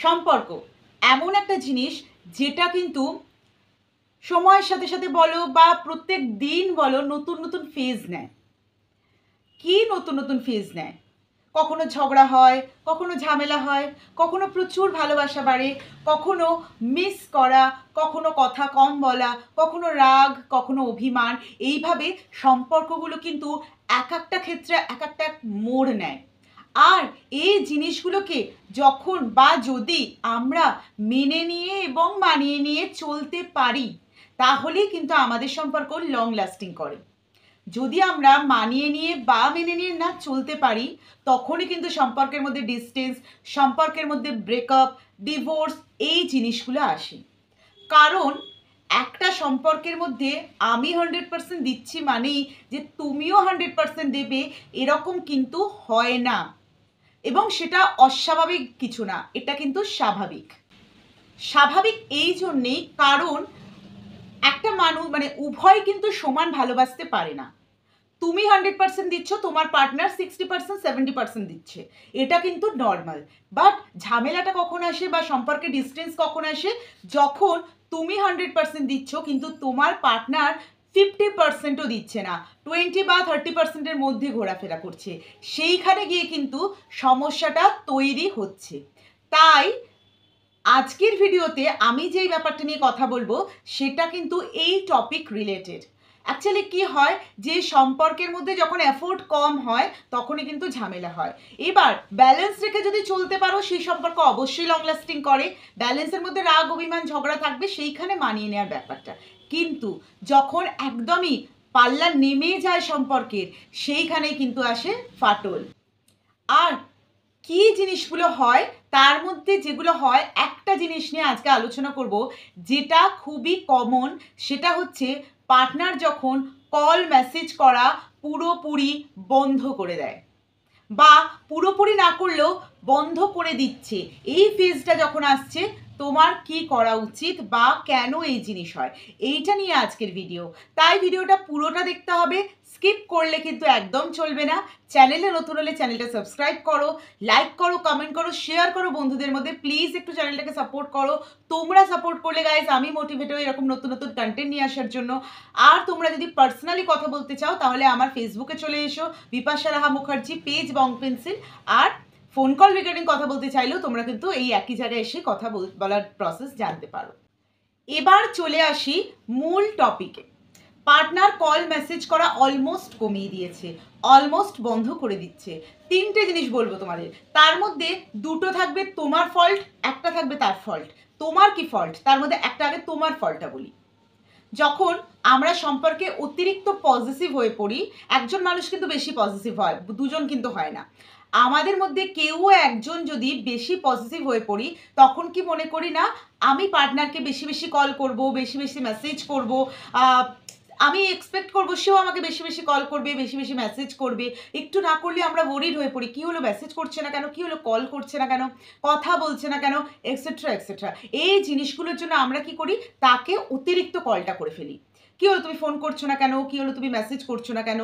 সম্পর্ক এমন একটা জিনিস যেটা কিন্তু সময়ের সাথে সাথে বলো বা প্রত্যেক দিন বলো নতুন নতুন ফেজ নেয়। কি নতুন নতুন ফেজ নেয়? কখনো ঝগড়া হয়, কখনো ঝামেলা হয়, কখনো প্রচুর ভালোবাসা বাড়ে, কখনো মিস করা, কখনো কথা কম বলা, কখনো রাগ, কখনো অভিমান। এইভাবে সম্পর্কগুলো কিন্তু এক একটা ক্ষেত্রে এক একটা মোড় নেয়। আর এই জিনিসগুলোকে যখন বা যদি আমরা মেনে নিয়ে এবং মানিয়ে নিয়ে চলতে পারি, তাহলেই কিন্তু আমাদের সম্পর্ক লং লাস্টিং করে। যদি আমরা মানিয়ে নিয়ে বা মেনে নিয়ে না চলতে পারি, তখনই কিন্তু সম্পর্কের মধ্যে ডিস্টেন্স, সম্পর্কের মধ্যে ব্রেকআপ, ডিভোর্স এই জিনিসগুলো আসে। কারণ একটা সম্পর্কের মধ্যে আমি 100% দিচ্ছি মানেই যে তুমিও 100% দেবে, এরকম কিন্তু হয় না। এবং সেটা অস্বাভাবিক কিছু না, এটা কিন্তু স্বাভাবিক। স্বাভাবিক এই জন্যেই কারণ একটা মানুষ মানে উভয় কিন্তু সমান ভালোবাসতে পারে না। তুমি 100% দিচ্ছ, তোমার পার্টনার 60% 70% দিচ্ছে, এটা কিন্তু নর্মাল। বাট ঝামেলাটা কখন আসে বা সম্পর্কে ডিস্টেন্স কখন আসে? যখন তুমি 100% দিচ্ছ কিন্তু তোমার পার্টনার 50%ও দিচ্ছে না, 20 বা 30%-এর মধ্যে ঘোরাফেরা করছে, সেইখানে গিয়ে কিন্তু সমস্যাটা তৈরি হচ্ছে। তাই আজকের ভিডিওতে আমি যেই ব্যাপারটা নিয়ে কথা বলবো সেটা কিন্তু এই টপিক রিলেটেড। অ্যাকচুয়ালি কি হয়, যে সম্পর্কের মধ্যে যখন এফোর্ট কম হয় তখনই কিন্তু ঝামেলা হয়। এবার ব্যালেন্স রেখে যদি চলতে পারো সেই সম্পর্ক অবশ্যই লং লাস্টিং করে। ব্যালেন্সের মধ্যে রাগ অভিমান ঝগড়া থাকবে, সেইখানে মানিয়ে নেওয়ার ব্যাপারটা। কিন্তু যখন একদমই পাল্লা নেমে যায় সম্পর্কের, সেইখানেই কিন্তু আসে ফাটল। আর কি জিনিসগুলো হয়, তার মধ্যে যেগুলো হয় একটা জিনিস নিয়ে আজকে আলোচনা করব, যেটা খুবই কমন। সেটা হচ্ছে পার্টনার যখন কল মেসেজ করা পুরোপুরি বন্ধ করে দেয়, বা পুরোপুরি না করলেও বন্ধ করে দিচ্ছে। এই ফেজটা যখন আসছে, তোমার কি করা উচিত বা কেন এই জিনিস হয়, এইটা নিয়ে আজকের ভিডিও। তাই ভিডিওটা পুরোটা দেখতে হবে, স্কিপ করলে কিন্তু একদম চলবে না। চ্যানেলে নতুন হলে চ্যানেলটা সাবস্ক্রাইব করো, লাইক করো, কমেন্ট করো, শেয়ার করো বন্ধুদের মধ্যে। প্লিজ একটু চ্যানেলটাকে সাপোর্ট করো। তোমরা সাপোর্ট করলে গাইজ আমি মোটিভেট হই এরকম নতুন নতুন কন্টেন্ট নিয়ে আসার জন্য। আর তোমরা যদি পার্সোনালি কথা বলতে চাও তাহলে আমার ফেসবুকে চলে এসো, বিপাশা রাহা মুখার্জি পেজ বং পেন্সিল। আর ফোন কল রিগার্ডিং কথা বলতে চাইলেও তোমরা কিন্তু এই একই জায়গায় এসে কথা বলার প্রসেস জানতে পারো। এবার চলে আসি মূল টপিকে। পার্টনার কল মেসেজ করা অলমোস্ট কমিয়ে দিয়েছে, অলমোস্ট বন্ধ করে দিচ্ছে। তিনটে জিনিস বলবো তোমাদের, তার মধ্যে দুটো থাকবে তোমার ফল্ট, একটা থাকবে তার ফল্ট। তোমার কি ফল্ট, তার মধ্যে একটা আগে তোমার ফল্টটা বলি। যখন আমরা সম্পর্কে অতিরিক্ত পজিটিভ হয়ে পড়ি, একজন মানুষ কিন্তু বেশি পজিটিভ হয়, দুজন কিন্তু হয় না। আমাদের মধ্যে কেউ একজন যদি বেশি পজিটিভ হয়ে পড়ি, তখন কি মনে করি না আমি পার্টনারকে বেশি বেশি কল করব, বেশি বেশি মেসেজ করব, আমি এক্সপেক্ট করবো সেও আমাকে বেশি বেশি কল করবে, বেশি বেশি মেসেজ করবে। একটু না করলে আমরা ওরিড হয়ে পড়ি, কী হলো মেসেজ করছে না কেন, কী হলো কল করছে না কেন, কথা বলছে না কেন, এক্সেট্রা এক্সেট্রা। এই জিনিসগুলোর জন্য আমরা কি করি, তাকে অতিরিক্ত কলটা করে ফেলি। কী হলো তুমি ফোন করছো না কেন, কী হলো তুমি মেসেজ করছো না কেন,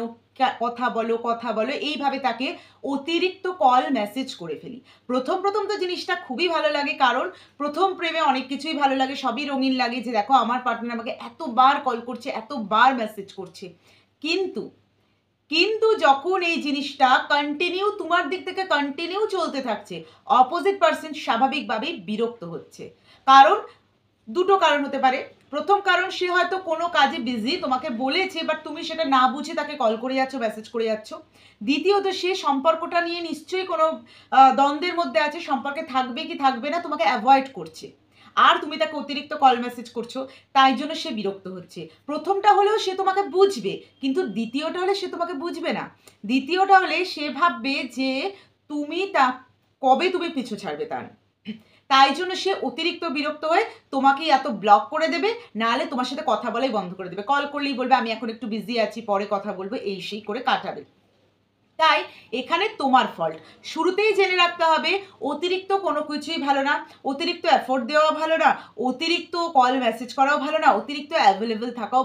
কথা বলো কথা বলো, এইভাবে তাকে অতিরিক্ত কল মেসেজ করে ফেলি। প্রথম প্রথম তো জিনিসটা খুবই ভালো লাগে, কারণ প্রথম প্রেমে অনেক কিছুই ভালো লাগে, সবই রঙিন লাগে, যে দেখো আমার পার্টনার আমাকে এতবার কল করছে, এতবার মেসেজ করছে। কিন্তু কিন্তু যখন এই জিনিসটা কন্টিনিউ তোমার দিক থেকে কন্টিনিউ চলতে থাকছে, অপোজিট পার্সন স্বাভাবিকভাবেই বিরক্ত হচ্ছে। কারণ দুটো কারণ হতে পারে। প্রথম কারণ, সে হয়তো কোনো কাজে বিজি, তোমাকে বলেছে বাট তুমি সেটা না বুঝে তাকে কল করে যাচ্ছ, মেসেজ করে যাচ্ছ। দ্বিতীয়ত, সে সম্পর্কটা নিয়ে নিশ্চয়ই কোনো দ্বন্দ্বের মধ্যে আছে, সম্পর্কে থাকবে কি থাকবে না, তোমাকে অ্যাভয়েড করছে। আর তুমি তাকে অতিরিক্ত কল মেসেজ করছো, তাই জন্য সে বিরক্ত হচ্ছে। প্রথমটা হলেও সে তোমাকে বুঝবে, কিন্তু দ্বিতীয়টা হলে সে তোমাকে বুঝবে না। দ্বিতীয়টা হলে সে ভাববে যে তুমি তা কবে তুমি পিছু ছাড়বে তার। তাই জন্য সে অতিরিক্ত বিরক্ত হয়ে তোমাকেই এত ব্লক করে দেবে, নাহলে তোমার সাথে কথা বলাই বন্ধ করে দেবে। কল করলেই বলবে আমি এখন একটু বিজি আছি, পরে কথা বলবো, এই সেই করে কাটাবে। তাই এখানে তোমার ফল্ট। শুরুতেই জেনে রাখতে হবে অতিরিক্ত কোনো কিছুই ভালো না, অতিরিক্ত এফোর্ট দেওয়া ভালো না, অতিরিক্ত কল মেসেজ করাও ভালো না, অতিরিক্ত অ্যাভেলেবেল থাকাও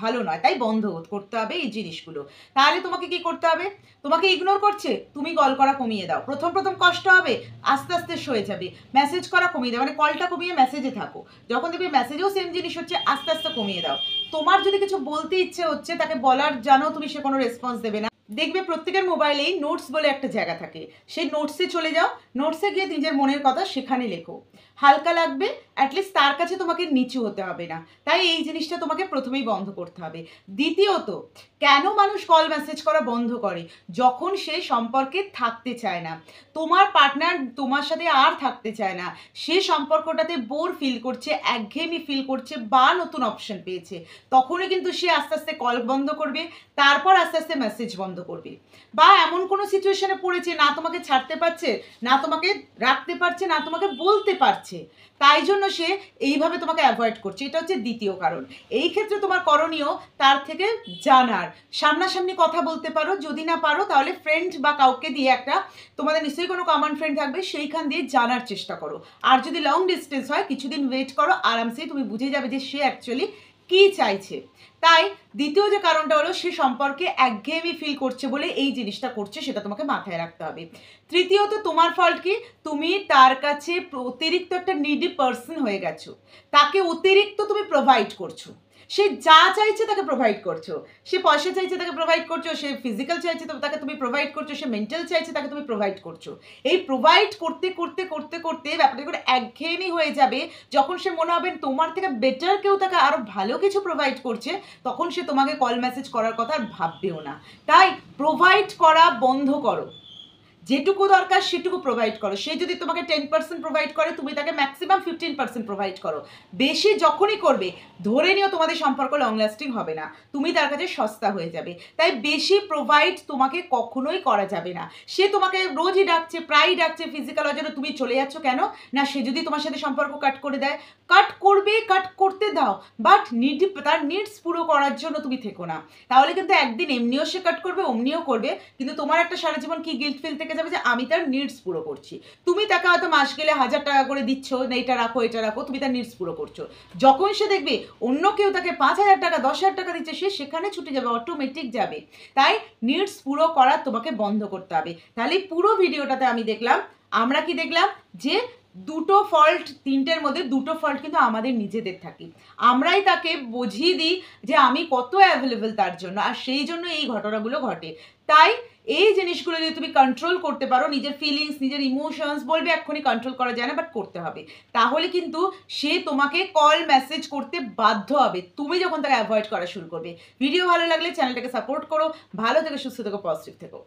ভালো নয়। তাই বন্ধ করতে হবে এই জিনিসগুলো। তাহলে তোমাকে কি করতে হবে? তোমাকে ইগনোর করছে, তুমি কল করা কমিয়ে দাও। প্রথম প্রথম কষ্ট হবে, আস্তে আস্তে সয়ে যাবে। মেসেজ করা কমিয়ে দাও, মানে কলটা কমিয়ে মেসেজে থাকো। যখন দেখবে মেসেজেও সেম জিনিস হচ্ছে, আস্তে আস্তে কমিয়ে দাও। তোমার যদি কিছু বলতে ইচ্ছে হচ্ছে, তাকে বলার জানো তুমি, সে কোনো রেসপন্স দেবে না। দেখবে প্রত্যেকের মোবাইলেই নোটস বলে একটা জায়গা থাকে, সেই নোটসে চলে যাও, নোটসে গিয়ে নিজের মনের কথা সেখানে লেখো। হালকা লাগবে, অ্যাটলিস্ট তার কাছে তোমাকে নিচু হতে হবে না। তাই এই জিনিসটা তোমাকে প্রথমেই বন্ধ করতে হবে। দ্বিতীয়ত, কেন মানুষ কল মেসেজ করা বন্ধ করে? যখন সে সম্পর্কে থাকতে চায় না, তোমার পার্টনার তোমার সাথে আর থাকতে চায় না, সে সম্পর্কটাতে বোর ফিল করছে, একঘেয়েমি ফিল করছে, বা নতুন অপশন পেয়েছে, তখনই কিন্তু সে আস্তে আস্তে কল বন্ধ করবে, তারপর আস্তে আস্তে মেসেজ বন্ধ করবে। বা এমন কোনো সিচুয়েশনে পড়েছে, না তোমাকে ছাড়তে পারছে, না তোমাকে রাখতে পারছে, না তোমাকে বলতে পারছে, তাই জন্য সে এইভাবে তোমাকে অ্যাভয়েড করছে। এটা হচ্ছে দ্বিতীয় কারণ। এই ক্ষেত্রে তোমার করণীয় তার থেকে জানার, সামনাসামনি কথা বলতে পারো, যদি না পারো তাহলে ফ্রেন্ড বা কাউকে দিয়ে, একটা তোমাদের নিশ্চয়ই কোনো কমন ফ্রেন্ড থাকবে, সেইখান দিয়ে জানার চেষ্টা করো। আর যদি লং ডিস্টেন্স হয়, কিছুদিন ওয়েট করো, আরামসে তুমি বুঝে যাবে যে সে অ্যাকচুয়ালি কী চাইছে। তাই দ্বিতীয় যে কারণটা হলো, সে সম্পর্কে একঘেয়েমি ফিল করছে বলে এই জিনিসটা করছে, সেটা তোমাকে মাথায় রাখতে হবে। তৃতীয়ত, তোমার ফল্ট কি? তুমি তার কাছে অতিরিক্ত একটা নিডি পার্সন হয়ে গেছো, তাকে অতিরিক্ত তুমি প্রোভাইড করছো। সে যা চাইছে তাকে প্রোভাইড করছো, সে পয়সা চাইছে তাকে প্রোভাইড করছো, সে ফিজিক্যাল চাইছে তো তাকে তুমি প্রোভাইড করছো, সে মেন্টাল চাইছে তাকে তুমি প্রোভাইড করছো। এই প্রোভাইড করতে করতে করতে করতে ব্যাপারটা করে একঘেয়েমি হয়ে যাবে। যখন সে মনে হবে তোমার থেকে বেটার কেউ তাকে আরও ভালো কিছু প্রোভাইড করছে, তখন সে তোমাকে কল মেসেজ করার কথা আর ভাববেও না। তাই প্রোভাইড করা বন্ধ করো, যেটুকু দরকার সেটুকু প্রোভাইড করো। সে যদি তোমাকে 10% প্রোভাইড করে, তুমি তাকে ম্যাক্সিমাম 15% প্রোভাইড করো। বেশি যখনই করবে, ধরে নিও তোমাদের সম্পর্ক লং লাস্টিং হবে না, তুমি তার কাছে সস্তা হয়ে যাবে। তাই বেশি প্রোভাইড তোমাকে কখনোই করা যাবে না। সে তোমাকে রোজই ডাকছে, প্রায়ই ডাকছে, ফিজিক্যাল জন্য তুমি চলে যাচ্ছ কেন? না, সে যদি তোমার সাথে সম্পর্ক কাট করে দেয়, কাট করবে, কাট করতে দাও, বাট তার নিডস পুরো করার জন্য তুমি থেকো না। তাহলে কিন্তু একদিন এমনিও সে কাট করবে, অমনিও করবে, কিন্তু তোমার একটা সারা জীবন কি গিল্ট ফিল থেকে যাবে যে আমি তার নিডস পুরো করছি। তুমি তাকে হয়তো মাস গেলে 1000 টাকা করে দিচ্ছ, না এটা রাখো এটা রাখো, তুমি তার নিডস পুরো করছো। যখন সে দেখবে অন্য কেউ তাকে 5000 টাকা 10,000 টাকা দিচ্ছে, সে সেখানে ছুটে যাবে, অটোমেটিক যাবে। তাই নিডস পুরো করা তোমাকে বন্ধ করতে হবে। তাহলে পুরো ভিডিওটাতে আমি দেখলাম, আমরা কি দেখলাম, যে দুটো ফল্ট, তিনটের মধ্যে দুটো ফল্ট কিন্তু আমাদের নিজেদের থাকে। আমরাই তাকে বুঝিয়ে দিই যে আমি কত অ্যাভেলেবেল তার জন্য, আর সেই জন্য এই ঘটনাগুলো ঘটে। তাই এই জিনিসগুলো যদি তুমি কন্ট্রোল করতে পারো, নিজের ফিলিংস, নিজের ইমোশনস, বলবে এক্ষুনি কন্ট্রোল করা যায় না, বাট করতে হবে, তাহলে কিন্তু সে তোমাকে কল মেসেজ করতে বাধ্য হবে, তুমি যখন তাকে অ্যাভয়েড করা শুরু করবে। ভিডিও ভালো লাগলে চ্যানেলটাকে সাপোর্ট করো। ভালো থেকো, সুস্থ থেকো, পজিটিভ থেকো।